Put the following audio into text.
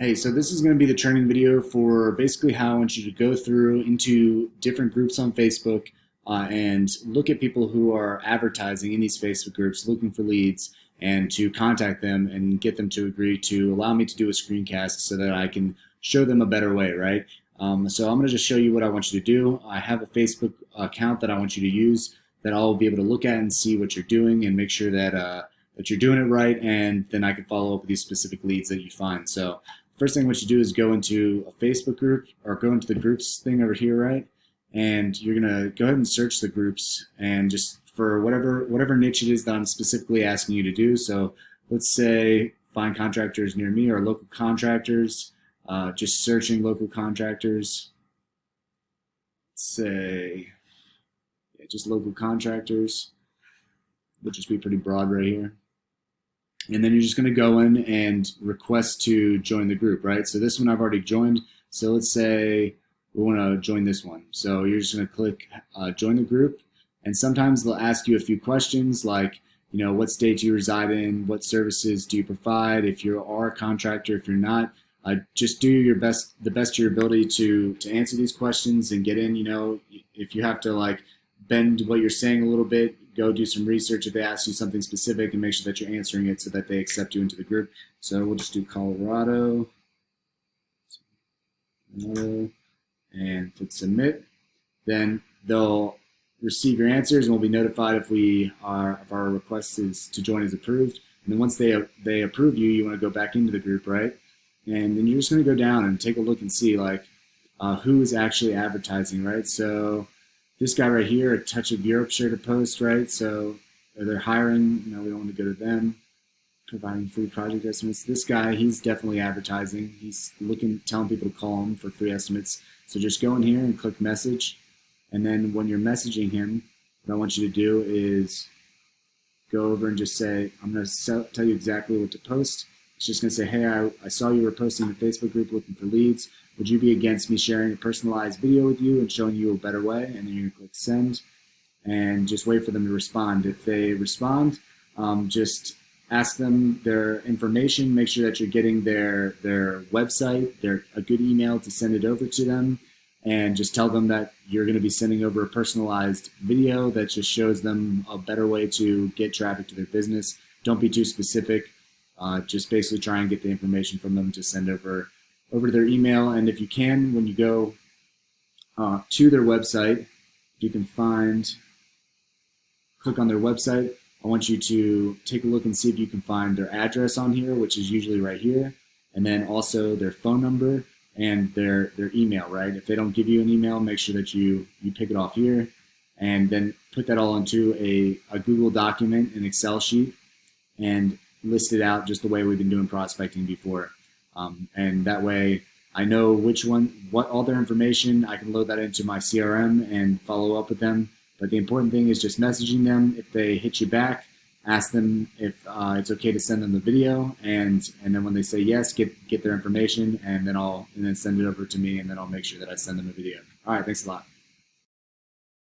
Hey, so this is going to be the training video for basically how I want you to go through into different groups on Facebook and look at people who are advertising in these Facebook groups, looking for leads, and to contact them and get them to agree to allow me to do a screencast so that I can show them a better way, right? So I'm going to just show you what I want you to do. I have a Facebook account that I want you to use that I'll be able to look at and see what you're doing and make sure that you're doing it right, and then I can follow up with these specific leads that you find. So first thing what you do is go into a Facebook group or go into the groups thing over here, right? And you're gonna go ahead and search the groups and just for whatever niche it is that I'm specifically asking you to do. So let's say find contractors near me or local contractors. Just searching local contractors. Let's say just local contractors. Would just be pretty broad right here. And then you're just going to go in and request to join the group, right? So this one I've already joined. So let's say we want to join this one. So you're just going to click join the group. And sometimes they'll ask you a few questions like, what state do you reside in? What services do you provide? If you are a contractor, if you're not, just do your best, the best of your ability to answer these questions and get in. If you have to like bend what you're saying a little bit, go do some research if they ask you something specific and make sure that you're answering it so that they accept you into the group. So we'll just do Colorado and click submit. Then they'll receive your answers and we'll be notified if our request is to join is approved. And then once they approve you, you want to go back into the group, right? And then you're just going to go down and take a look and see like who is actually advertising, right? So this guy right here, A Touch of Europe, shared a post, right? So they're hiring, we don't want to go to them. Providing free project estimates. This guy, he's definitely advertising. He's telling people to call him for free estimates. So just go in here and click message. And then when you're messaging him, what I want you to do is go over and just say, I'm going to tell you exactly what to post. It's just going to say, hey, I saw you were posting in the Facebook group looking for leads. Would you be against me sharing a personalized video with you and showing you a better way? And then you're going to click send and just wait for them to respond. If they respond, just ask them their information, make sure that you're getting their website, a good email to send it over to them, and just tell them that you're going to be sending over a personalized video that just shows them a better way to get traffic to their business. Don't be too specific. Just basically try and get the information from them to send over to their email. And if you can, when you go to their website, you can click on their website. I want you to take a look and see if you can find their address on here, which is usually right here, and then also their phone number and their email, right? If they don't give you an email, make sure that you pick it off here and then put that all into a Google document, an Excel sheet, and list it out just the way we've been doing prospecting before. And that way I know what all their information, I can load that into my CRM and follow up with them. But the important thing is just messaging them. If they hit you back, ask them if it's okay to send them the video, and then when they say yes, get their information, and then send it over to me, and then I'll make sure that I send them a video. All right, thanks a lot.